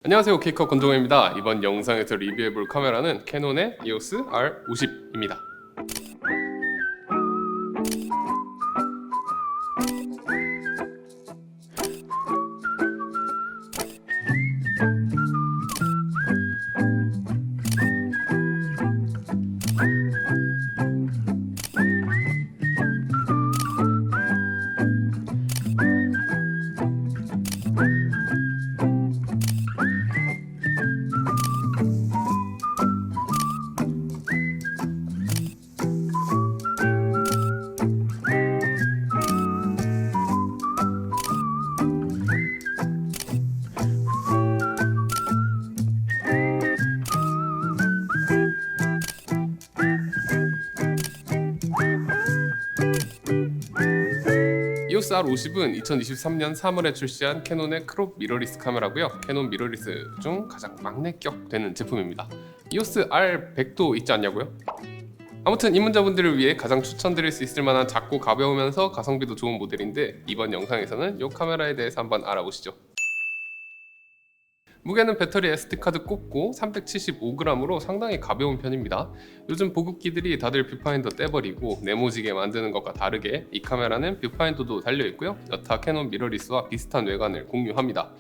안녕하세요, 케이커 권종호입니다. 이번 영상에서 리뷰해볼 카메라는 캐논의 EOS R50입니다. EOS R50은 2023년 3월에 출시한 캐논의 크롭 미러리스 카메라고요. 캐논 미러리스 중 가장 막내격 되는 제품입니다. EOS R100도 있지 않냐고요? 아무튼 입문자분들을 위해 가장 추천드릴 수 있을 만한 작고 가벼우면서 가성비도 좋은 모델인데 이번 영상에서는 이 카메라에 대해서 한번 알아보시죠. 무게는 배터리 SD카드 꼽고 375g으로 상당히 가벼운 편입니다. 요즘 보급기들이 다들 뷰파인더 떼버리고 네모지게 만드는 것과 다르게 이 카메라는 뷰파인더도 달려있고요. 여타 캐논 미러리스와 비슷한 외관을 공유합니다.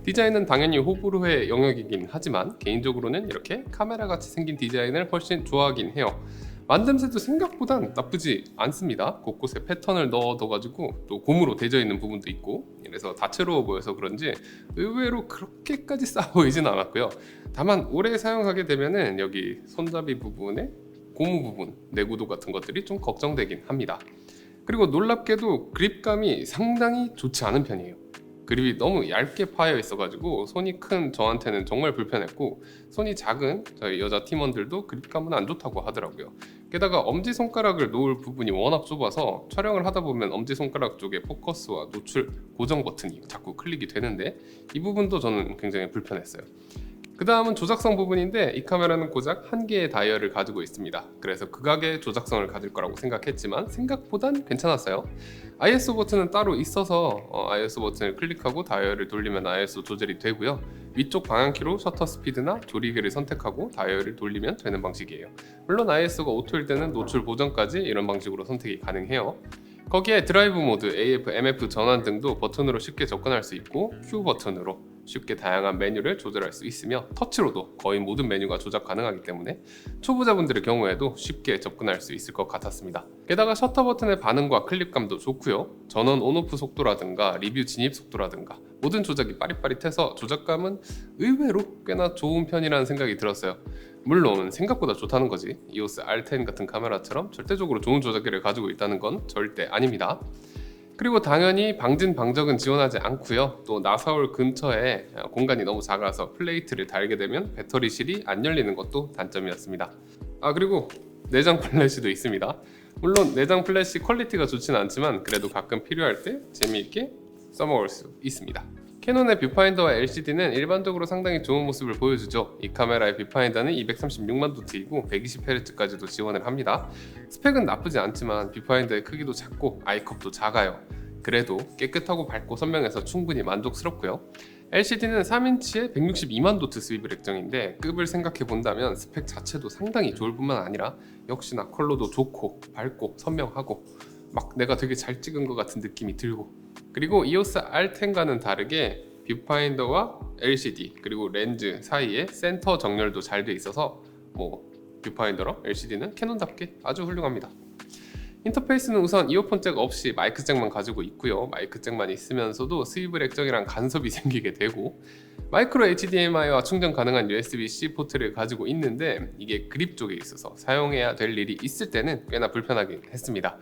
디자인은 당연히 호불호의 영역이긴 하지만 개인적으로는 이렇게 카메라같이 생긴 디자인을 훨씬 좋아하긴 해요. 만듦새도 생각보단 나쁘지 않습니다. 곳곳에 패턴을 넣어둬가지고 또 고무로 되어 있는 부분도 있고 그래서 다채로워 보여서 그런지 의외로 그렇게까지 싸 보이진 않았고요. 다만 오래 사용하게 되면은 여기 손잡이 부분에 고무 부분, 내구도 같은 것들이 좀 걱정되긴 합니다. 그리고 놀랍게도 그립감이 상당히 좋지 않은 편이에요. 그립이 너무 얇게 파여 있어가지고 손이 큰 저한테는 정말 불편했고 손이 작은 저희 여자 팀원들도 그립감은 안 좋다고 하더라고요. 게다가 엄지손가락을 놓을 부분이 워낙 좁아서 촬영을 하다 보면 엄지손가락 쪽에 포커스와 노출 고정 버튼이 자꾸 클릭이 되는데 이 부분도 저는 굉장히 불편했어요. 그 다음은 조작성 부분인데 이 카메라는 고작 한 개의 다이얼을 가지고 있습니다. 그래서 극악의 조작성을 가질 거라고 생각했지만 생각보단 괜찮았어요. ISO 버튼은 따로 있어서 ISO 버튼을 클릭하고 다이얼을 돌리면 ISO 조절이 되고요. 위쪽 방향키로 셔터 스피드나 조리개를 선택하고 다이얼을 돌리면 되는 방식이에요. 물론 ISO가 오토일 때는 노출 보정까지 이런 방식으로 선택이 가능해요. 거기에 드라이브 모드, AF, MF 전환 등도 버튼으로 쉽게 접근할 수 있고 Q 버튼으로 쉽게 다양한 메뉴를 조절할 수 있으며 터치로도 거의 모든 메뉴가 조작 가능하기 때문에 초보자분들의 경우에도 쉽게 접근할 수 있을 것 같았습니다. 게다가 셔터 버튼의 반응과 클릭감도 좋고요. 전원 온오프 속도라든가 리뷰 진입 속도라든가 모든 조작이 빠릿빠릿해서 조작감은 의외로 꽤나 좋은 편이라는 생각이 들었어요. 물론 생각보다 좋다는 거지 EOS R10 같은 카메라처럼 절대적으로 좋은 조작기를 가지고 있다는 건 절대 아닙니다. 그리고 당연히 방진 방적은 지원하지 않고요. 또 나사올 근처에 공간이 너무 작아서 플레이트를 달게 되면 배터리실이 안 열리는 것도 단점이었습니다. 그리고 내장 플래시도 있습니다. 물론 내장 플래시 퀄리티가 좋진 않지만 그래도 가끔 필요할 때 재미있게 써먹을 수 있습니다. 캐논의 뷰파인더와 LCD는 일반적으로 상당히 좋은 모습을 보여주죠. 이 카메라의 뷰파인더는 236만 도트이고 120Hz까지도 지원을 합니다. 스펙은 나쁘지 않지만 뷰파인더의 크기도 작고 아이컵도 작아요. 그래도 깨끗하고 밝고 선명해서 충분히 만족스럽고요. LCD는 3인치에 162만 도트 수입을 예정인데 급을 생각해 본다면 스펙 자체도 상당히 좋을 뿐만 아니라 역시나 컬러도 좋고 밝고 선명하고 막 내가 되게 잘 찍은 것 같은 느낌이 들고 그리고 EOS R10과는 다르게 뷰파인더와 LCD 그리고 렌즈 사이에 센터 정렬도 잘 돼 있어서 뷰파인더랑 LCD는 캐논답게 아주 훌륭합니다. 인터페이스는 우선 이어폰 잭 없이 마이크 잭만 가지고 있고요. 마이크 잭만 있으면서도 스위블 액정이랑 간섭이 생기게 되고 마이크로 HDMI와 충전 가능한 USB-C 포트를 가지고 있는데 이게 그립 쪽에 있어서 사용해야 될 일이 있을 때는 꽤나 불편하긴 했습니다.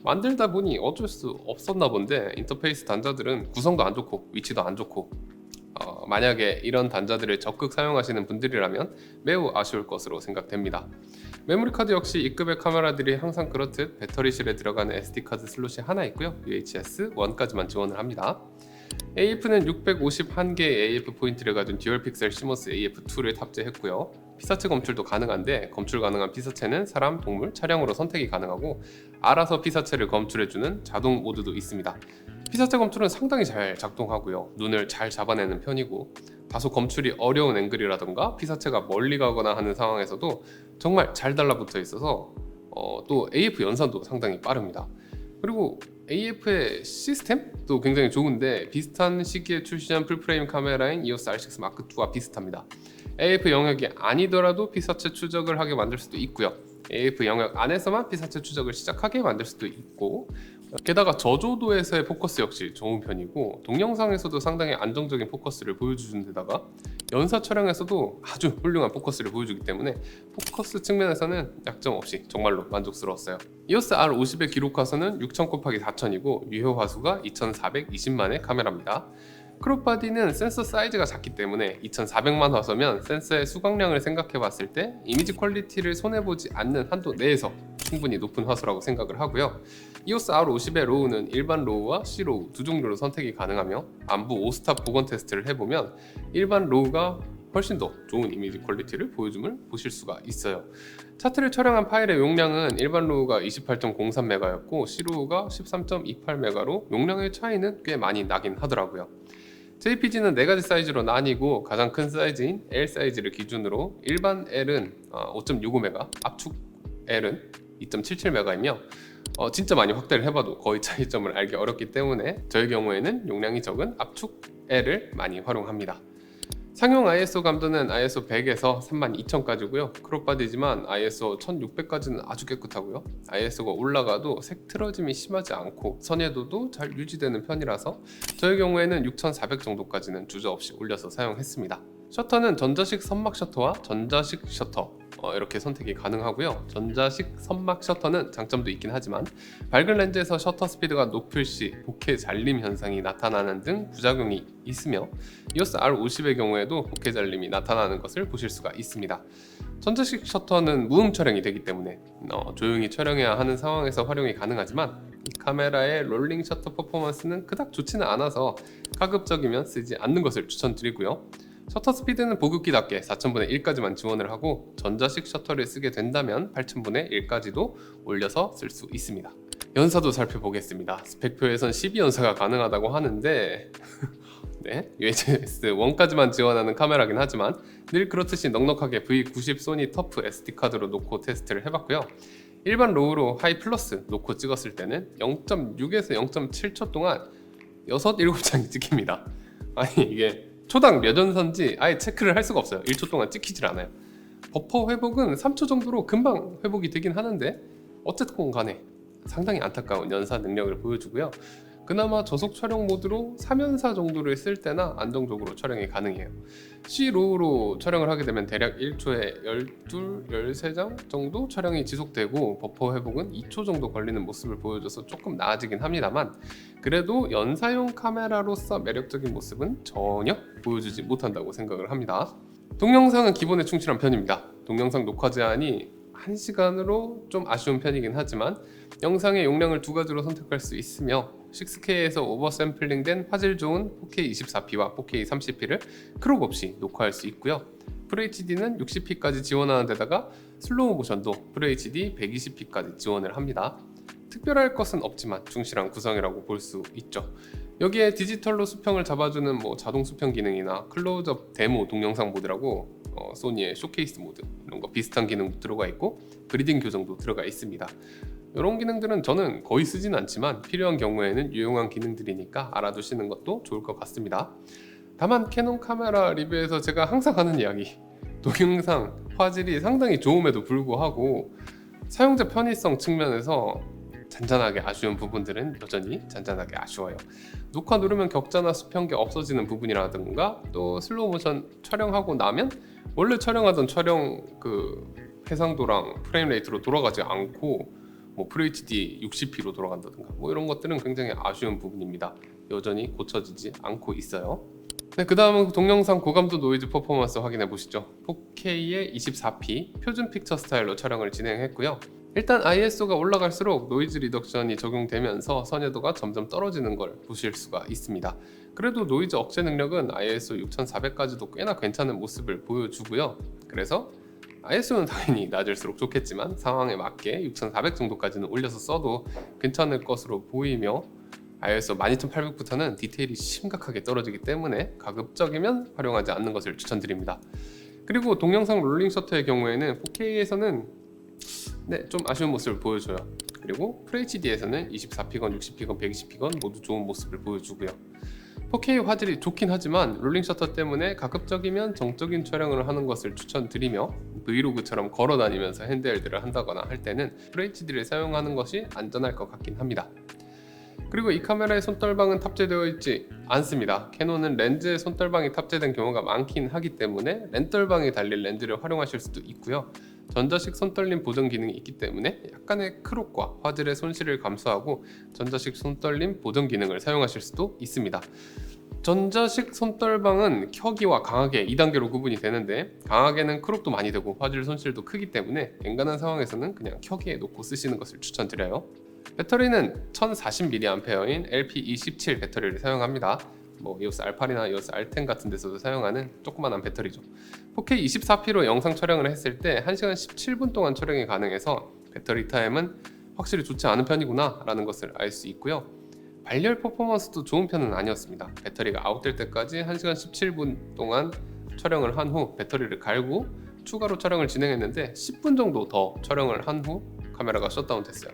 만들다 보니 어쩔 수 없었나 본데 인터페이스 단자들은 구성도 안 좋고 위치도 안 좋고 만약에 이런 단자들을 적극 사용하시는 분들이라면 매우 아쉬울 것으로 생각됩니다. 메모리 카드 역시 이급의 카메라들이 항상 그렇듯 배터리실에 들어가는 SD카드 슬롯이 하나 있고요. UHS 1까지만 지원을 합니다. AF는 651개의 AF 포인트를 가진 듀얼 픽셀 시머스 AF2를 탑재했고요. 피사체 검출도 가능한데 검출 가능한 피사체는 사람, 동물, 차량으로 선택이 가능하고 알아서 피사체를 검출해주는 자동 모드도 있습니다. 피사체 검출은 상당히 잘 작동하고요. 눈을 잘 잡아내는 편이고 다소 검출이 어려운 앵글이라던가 피사체가 멀리 가거나 하는 상황에서도 정말 잘 달라붙어 있어서 또 AF 연산도 상당히 빠릅니다. 그리고 AF의 시스템도 굉장히 좋은데 비슷한 시기에 출시한 풀프레임 카메라인 EOS R6 마크2와 비슷합니다. AF 영역이 아니더라도 피사체 추적을 하게 만들 수도 있고요. AF 영역 안에서만 피사체 추적을 시작하게 만들 수도 있고, 게다가 저조도에서의 포커스 역시 좋은 편이고 동영상에서도 상당히 안정적인 포커스를 보여주는 데다가 연사 촬영에서도 아주 훌륭한 포커스를 보여주기 때문에 포커스 측면에서는 약점 없이 정말로 만족스러웠어요. EOS R50의 기록 화소는 6000x4000이고 유효 화소가 2420만의 카메라입니다. 크롭 바디는 센서 사이즈가 작기 때문에 2400만 화소면 센서의 수광량을 생각해 봤을 때 이미지 퀄리티를 손해보지 않는 한도 내에서 충분히 높은 화소라고 생각을 하고요. EOS R50의 로우는 일반 로우와 C로우 두 종류로 선택이 가능하며 안부 5스탑 복원 테스트를 해보면 일반 로우가 훨씬 더 좋은 이미지 퀄리티를 보여줌을 보실 수가 있어요. 차트를 촬영한 파일의 용량은 일반 로우가 28.03메가였고 C로우가 13.28메가로 용량의 차이는 꽤 많이 나긴 하더라고요. JPG는 4가지 사이즈로 나뉘고 가장 큰 사이즈인 L 사이즈를 기준으로 일반 L은 5.65메가, 압축 L은 2.77메가이며 진짜 많이 확대를 해봐도 거의 차이점을 알기 어렵기 때문에 저의 경우에는 용량이 적은 압축 L을 많이 활용합니다. 상용 ISO 감도는 ISO 100에서 32000까지고요. 크롭바디지만 ISO 1600까지는 아주 깨끗하고요. ISO가 올라가도 색 틀어짐이 심하지 않고 선예도도 잘 유지되는 편이라서 저의 경우에는 6400 정도까지는 주저없이 올려서 사용했습니다. 셔터는 전자식 선막 셔터와 전자식 셔터 이렇게 선택이 가능하고요. 전자식 선막 셔터는 장점도 있긴 하지만 밝은 렌즈에서 셔터 스피드가 높을 시 보케 잘림 현상이 나타나는 등 부작용이 있으며 EOS R50의 경우에도 보케 잘림이 나타나는 것을 보실 수가 있습니다. 전자식 셔터는 무음 촬영이 되기 때문에 조용히 촬영해야 하는 상황에서 활용이 가능하지만 이 카메라의 롤링 셔터 퍼포먼스는 그닥 좋지는 않아서 가급적이면 쓰지 않는 것을 추천드리고요. 셔터 스피드는 보급기답게 4000분의 1까지만 지원을 하고 전자식 셔터를 쓰게 된다면 8000분의 1까지도 올려서 쓸 수 있습니다. 연사도 살펴보겠습니다. 스펙표에선 12연사가 가능하다고 하는데 네, UHS 1까지만 지원하는 카메라긴 하지만 늘 그렇듯이 넉넉하게 V90 소니 터프 SD카드로 놓고 테스트를 해봤고요. 일반 로우로 하이 플러스 놓고 찍었을 때는 0.6에서 0.7초 동안 6, 7장이 찍힙니다. 아니 이게 초당 몇 연산지 아예 체크를 할 수가 없어요. 1초 동안 찍히질 않아요. 버퍼 회복은 3초 정도로 금방 회복이 되긴 하는데 어쨌든 간에 상당히 안타까운 연사 능력을 보여주고요. 그나마 저속 촬영 모드로 3연사 정도를 쓸 때나 안정적으로 촬영이 가능해요. C로우로 촬영을 하게 되면 대략 1초에 12, 13장 정도 촬영이 지속되고 버퍼 회복은 2초 정도 걸리는 모습을 보여줘서 조금 나아지긴 합니다만 그래도 연사용 카메라로서 매력적인 모습은 전혀 보여주지 못한다고 생각을 합니다. 동영상은 기본에 충실한 편입니다. 동영상 녹화 제한이 1시간으로 좀 아쉬운 편이긴 하지만 영상의 용량을 2가지로 선택할 수 있으며 6K에서 오버샘플링된 화질 좋은 4K 24p와 4K 30p를 크롭 없이 녹화할 수 있고요. FHD는 60p까지 지원하는 데다가 슬로우 모션도 FHD 120p까지 지원을 합니다. 특별할 것은 없지만 충실한 구성이라고 볼 수 있죠. 여기에 디지털로 수평을 잡아주는 자동 수평 기능이나 클로즈업 데모 동영상 모드라고 소니의 쇼케이스 모드 이런 거 비슷한 기능도 들어가 있고 그리딩 교정도 들어가 있습니다. 이런 기능들은 저는 거의 쓰진 않지만 필요한 경우에는 유용한 기능들이니까 알아두시는 것도 좋을 것 같습니다. 다만 캐논 카메라 리뷰에서 제가 항상 하는 이야기, 동영상 화질이 상당히 좋음에도 불구하고 사용자 편의성 측면에서 잔잔하게 아쉬운 부분들은 여전히 잔잔하게 아쉬워요. 녹화 누르면 격자나 수평기 없어지는 부분이라든가 또 슬로우 모션 촬영하고 나면 원래 촬영하던 촬영 해상도랑 프레임 레이트로 돌아가지 않고 FHD 60p로 돌아간다든가 이런 것들은 굉장히 아쉬운 부분입니다. 여전히 고쳐지지 않고 있어요. 네, 그 다음은 동영상 고감도 노이즈 퍼포먼스 확인해 보시죠. 4K에 24p 표준 픽처 스타일로 촬영을 진행했고요. 일단 ISO가 올라갈수록 노이즈 리덕션이 적용되면서 선예도가 점점 떨어지는 걸 보실 수가 있습니다. 그래도 노이즈 억제 능력은 ISO 6400까지도 꽤나 괜찮은 모습을 보여주고요. 그래서 ISO는 당연히 낮을수록 좋겠지만 상황에 맞게 6400 정도까지는 올려서 써도 괜찮을 것으로 보이며 ISO 12800부터는 디테일이 심각하게 떨어지기 때문에 가급적이면 활용하지 않는 것을 추천드립니다. 그리고 동영상 롤링 셔터의 경우에는 4K에서는 좀 아쉬운 모습을 보여줘요. 그리고 FHD에서는 24피건, 60피건, 120피건 모두 좋은 모습을 보여주고요. 4K 화질이 좋긴 하지만 롤링 셔터 때문에 가급적이면 정적인 촬영을 하는 것을 추천드리며 브이로그처럼 걸어다니면서 핸드헬드를 한다거나 할 때는 FHD를 사용하는 것이 안전할 것 같긴 합니다. 그리고 이 카메라에 손떨방은 탑재되어 있지 않습니다. 캐논은 렌즈에 손떨방이 탑재된 경우가 많긴 하기 때문에 렌떨방이 달린 렌즈를 활용하실 수도 있고요. 전자식 손떨림 보정 기능이 있기 때문에 약간의 크롭과 화질의 손실을 감수하고 전자식 손떨림 보정 기능을 사용하실 수도 있습니다. 전자식 손떨방은 켜기와 강하게 2단계로 구분이 되는데 강하게는 크롭도 많이 되고 화질 손실도 크기 때문에 엔간한 상황에서는 그냥 켜기에 놓고 쓰시는 것을 추천드려요. 배터리는 1040mAh인 LP27 배터리를 사용합니다. EOS R8이나 EOS R10 같은 데서도 사용하는 조그만한 배터리죠. 4K 24p로 영상 촬영을 했을 때 1시간 17분 동안 촬영이 가능해서 배터리 타임은 확실히 좋지 않은 편이구나 라는 것을 알 수 있고요. 발열 퍼포먼스도 좋은 편은 아니었습니다. 배터리가 아웃될 때까지 1시간 17분 동안 촬영을 한 후 배터리를 갈고 추가로 촬영을 진행했는데 10분 정도 더 촬영을 한 후 카메라가 셧다운 됐어요.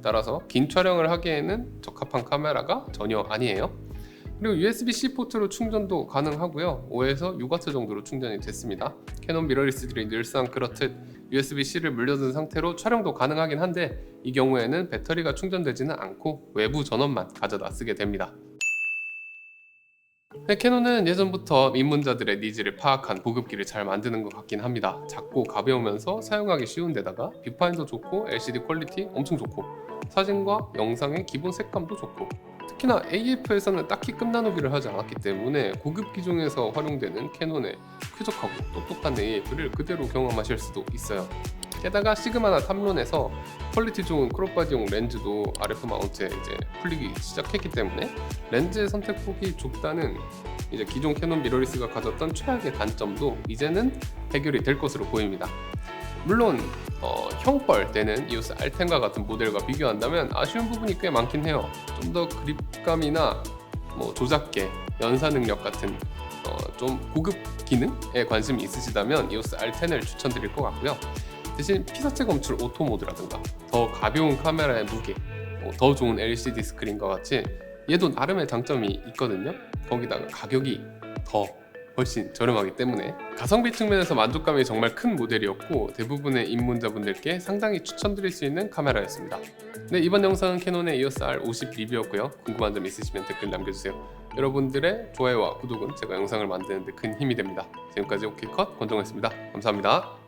따라서 긴 촬영을 하기에는 적합한 카메라가 전혀 아니에요. 그리고 USB-C 포트로 충전도 가능하고요. 5에서 6W 정도로 충전이 됐습니다. 캐논 미러리스들이 늘상 그렇듯 USB-C를 물려둔 상태로 촬영도 가능하긴 한데 이 경우에는 배터리가 충전되지는 않고 외부 전원만 가져다 쓰게 됩니다. 캐논은 예전부터 입문자들의 니즈를 파악한 보급기를 잘 만드는 것 같긴 합니다. 작고 가벼우면서 사용하기 쉬운 데다가 뷰파인더 좋고 LCD 퀄리티 엄청 좋고 사진과 영상의 기본 색감도 좋고 특히나 AF에서는 딱히 끝나누기를 하지 않았기 때문에 고급 기종에서 활용되는 캐논의 쾌적하고 똑똑한 AF를 그대로 경험하실 수도 있어요. 게다가 시그마나 탐론에서 퀄리티 좋은 크롭바디용 렌즈도 RF 마운트에 이제 풀리기 시작했기 때문에 렌즈의 선택폭이 좁다는 이제 기존 캐논 미러리스가 가졌던 최악의 단점도 이제는 해결이 될 것으로 보입니다. 물론 형벌 되는 EOS R10과 같은 모델과 비교한다면 아쉬운 부분이 꽤 많긴 해요. 좀 더 그립감이나 조작계, 연사 능력 같은 좀 고급 기능에 관심이 있으시다면 EOS R10을 추천드릴 것 같고요. 대신 피사체 검출 오토 모드라든가 더 가벼운 카메라의 무게, 더 좋은 LCD 스크린과 같이 얘도 나름의 장점이 있거든요. 거기다가 가격이 더 훨씬 저렴하기 때문에 가성비 측면에서 만족감이 정말 큰 모델이었고 대부분의 입문자분들께 상당히 추천드릴 수 있는 카메라였습니다. 네, 이번 영상은 캐논의 EOS R50 리뷰였고요. 궁금한 점 있으시면 댓글 남겨주세요. 여러분들의 좋아요와 구독은 제가 영상을 만드는 데 큰 힘이 됩니다. 지금까지 OK컷 권정호였습니다. 감사합니다.